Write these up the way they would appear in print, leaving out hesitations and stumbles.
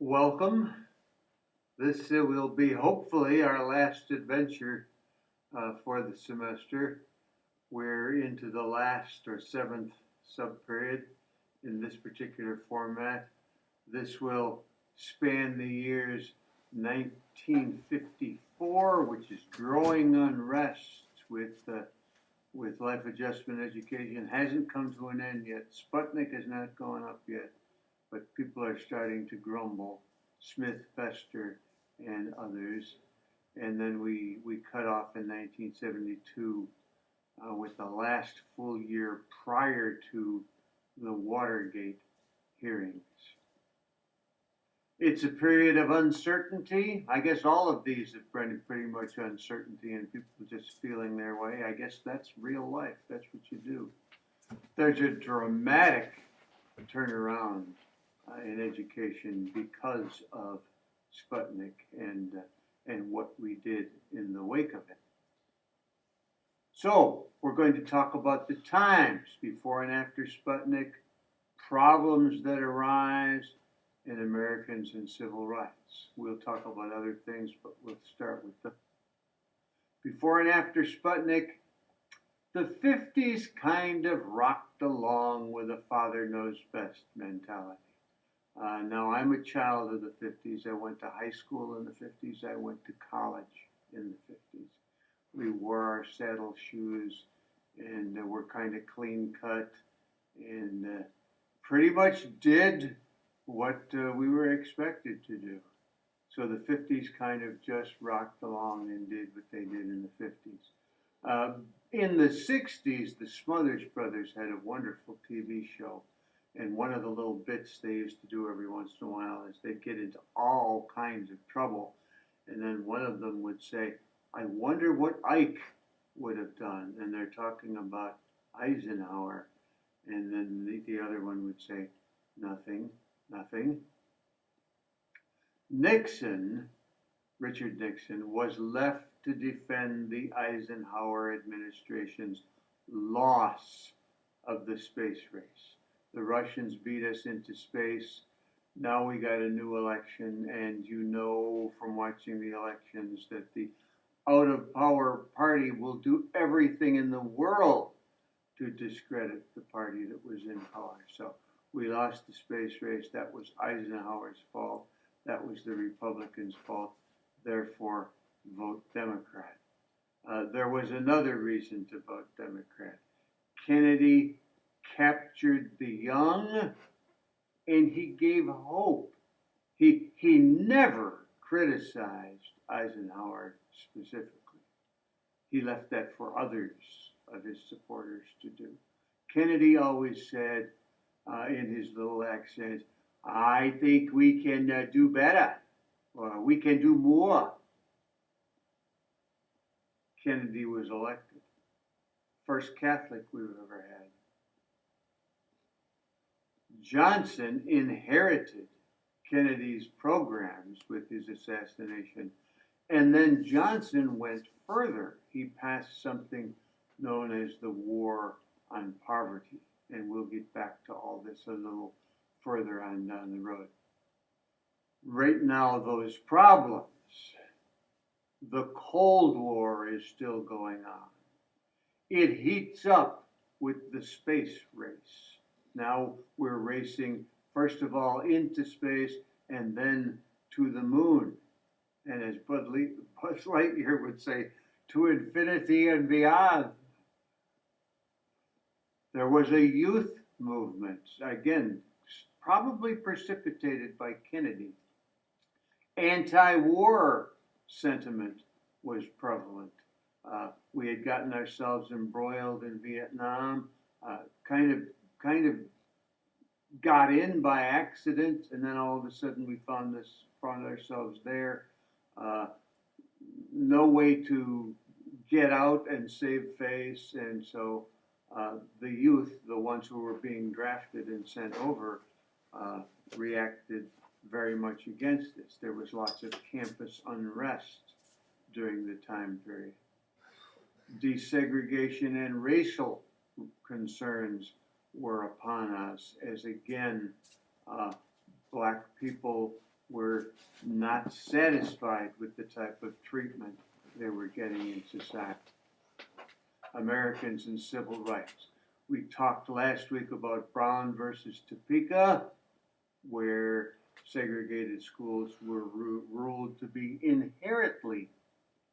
Welcome. This will be hopefully our last adventure for the semester. We're into the last or seventh subperiod in this particular format. This will span the years 1954, which is growing unrest with life adjustment education. Hasn't come to an end yet. Sputnik has not gone up yet, but people are starting to grumble. Smith, Fester, and others. And then we cut off in 1972 with the last full year prior to the Watergate hearings. It's a period of uncertainty. I guess all of these have been pretty much uncertainty and people just feeling their way. I guess that's real life. That's what you do. There's a dramatic turnaround in education because of Sputnik and what we did in the wake of it. So we're going to talk about the times before and after Sputnik, problems that arise in Americans and civil rights. We'll talk about other things, but we'll start with the before and after Sputnik. The 50s kind of rocked along with a father knows best mentality. Now, I'm a child of the 50s. I went to high school in the 50s. I went to college in the 50s. We wore our saddle shoes and were kind of clean cut and pretty much did what we were expected to do. So the 50s kind of just rocked along and did what they did in the 50s. In the 60s, the Smothers Brothers had a wonderful TV show. And one of the little bits they used to do every once in a while is they'd get into all kinds of trouble. And then one of them would say, I wonder what Ike would have done. And they're talking about Eisenhower. And then the other one would say, nothing, nothing. Nixon, Richard Nixon, was left to defend the Eisenhower administration's loss of the space race. The Russians beat us into space. Now we got a new election, and you know from watching the elections that the out of power party will do everything in the world to discredit the party that was in power. So we lost the space race. That was Eisenhower's fault. That was the Republicans' fault. Therefore, vote Democrat. There was another reason to vote Democrat. Kennedy captured the young, and he gave hope. He never criticized Eisenhower specifically. He left that for others of his supporters to do. Kennedy always said in his little accent, I think we can do better, or we can do more. Kennedy was elected. First Catholic we've ever had. Johnson inherited Kennedy's programs with his assassination, and then Johnson went further. He passed something known as the War on Poverty, and we'll get back to all this a little further on down the road. Right now, those problems, the Cold War is still going on. It heats up with the space race. Now we're racing, first of all, into space and then to the moon. And as Buzz Lightyear would say, to infinity and beyond. There was a youth movement, again, probably precipitated by Kennedy. Anti-war sentiment was prevalent. We had gotten ourselves embroiled in Vietnam, kind of got in by accident, and then all of a sudden we found ourselves there. No way to get out and save face, and so the youth, the ones who were being drafted and sent over, reacted very much against this. There was lots of campus unrest during the time period. Desegregation and racial concerns were upon us as, again, black people were not satisfied with the type of treatment they were getting in society. Americans and civil rights. We talked last week about Brown versus Topeka, where segregated schools were ruled to be inherently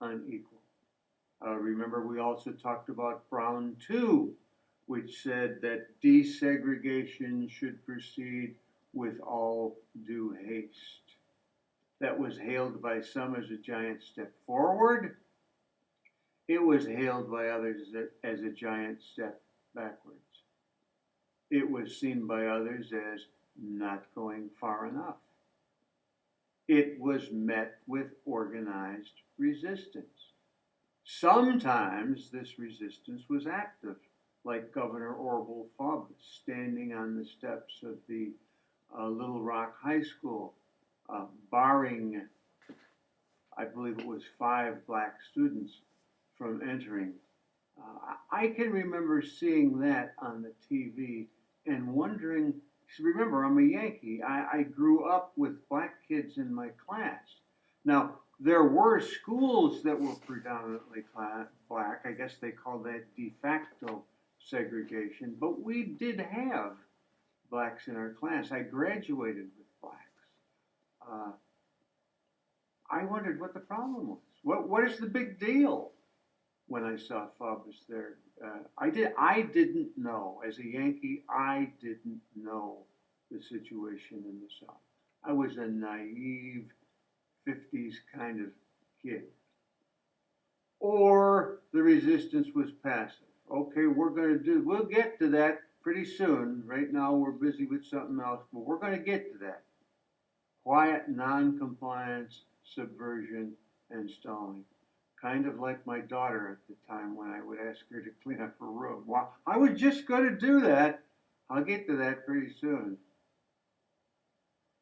unequal. Remember, we also talked about Brown 2, which said that desegregation should proceed with all due haste. That was hailed by some as a giant step forward. It was hailed by others as a giant step backwards. It was seen by others as not going far enough. It was met with organized resistance. Sometimes this resistance was active, like Governor Orville Faubus standing on the steps of the Little Rock High School, barring, I believe it was 5 black students from entering. I can remember seeing that on the TV and wondering, remember, I'm a Yankee. I grew up with black kids in my class. Now, there were schools that were predominantly black. I guess they called that de facto segregation, but we did have blacks in our class. I graduated with blacks. I wondered what the problem was. What is the big deal? When I saw Faubus there, I didn't know. As a Yankee, I didn't know the situation in the South. I was a naive 50s kind of kid. Or the resistance was passive. Okay, we'll get to that pretty soon. Right now we're busy with something else, but we're going to get to that. Quiet non-compliance, subversion, and stalling. Kind of like my daughter at the time when I would ask her to clean up her room. Well, I was just going to do that. I'll get to that pretty soon.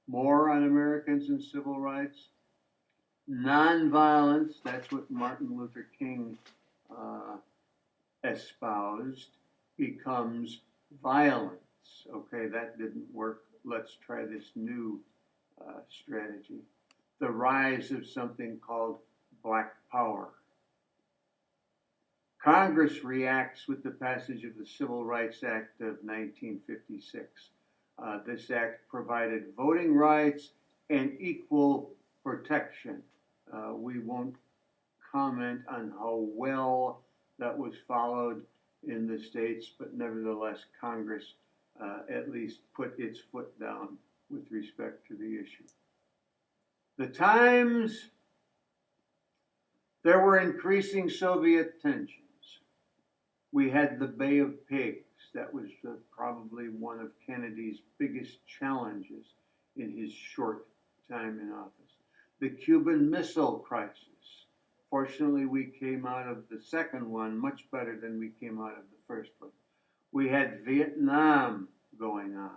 More on Americans and civil rights. Nonviolence, that's what Martin Luther King espoused, becomes violence. Okay, that didn't work. Let's try this new strategy. The rise of something called Black Power. Congress reacts with the passage of the Civil Rights Act of 1956. This act provided voting rights and equal protection. We won't comment on how well that was followed in the states, but nevertheless, Congress at least put its foot down with respect to the issue. The times, there were increasing Soviet tensions. We had the Bay of Pigs. That was probably one of Kennedy's biggest challenges in his short time in office. The Cuban Missile Crisis. Fortunately, we came out of the second one much better than we came out of the first one. We had Vietnam going on.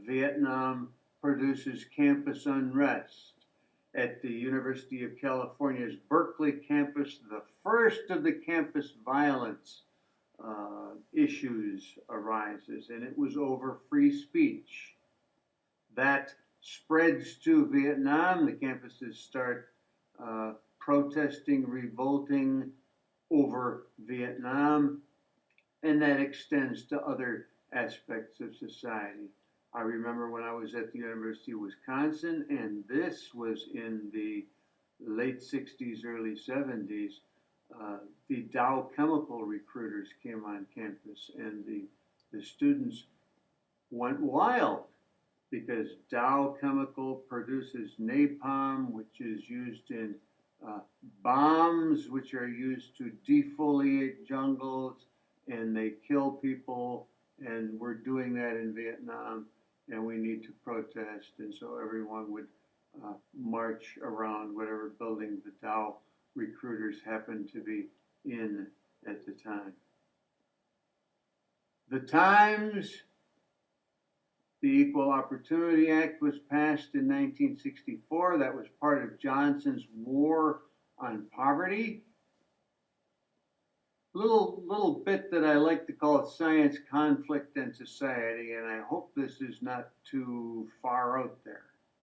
Vietnam produces campus unrest. At the University of California's Berkeley campus, the first of the campus violence issues arises, and it was over free speech. That spreads to Vietnam. The campuses start protesting, revolting over Vietnam, and that extends to other aspects of society. I remember when I was at the University of Wisconsin, and this was in the late 60s, early 70s, the Dow chemical recruiters came on campus, and the students went wild because Dow Chemical produces napalm, which is used in bombs, which are used to defoliate jungles, and they kill people, and we're doing that in Vietnam, and we need to protest. And so everyone would march around whatever building the Dow recruiters happened to be in at the time. The times, the Equal Opportunity Act was passed in 1964. That was part of Johnson's war on poverty. Little bit that I like to call science, conflict, and society, and I hope this is not too far out there.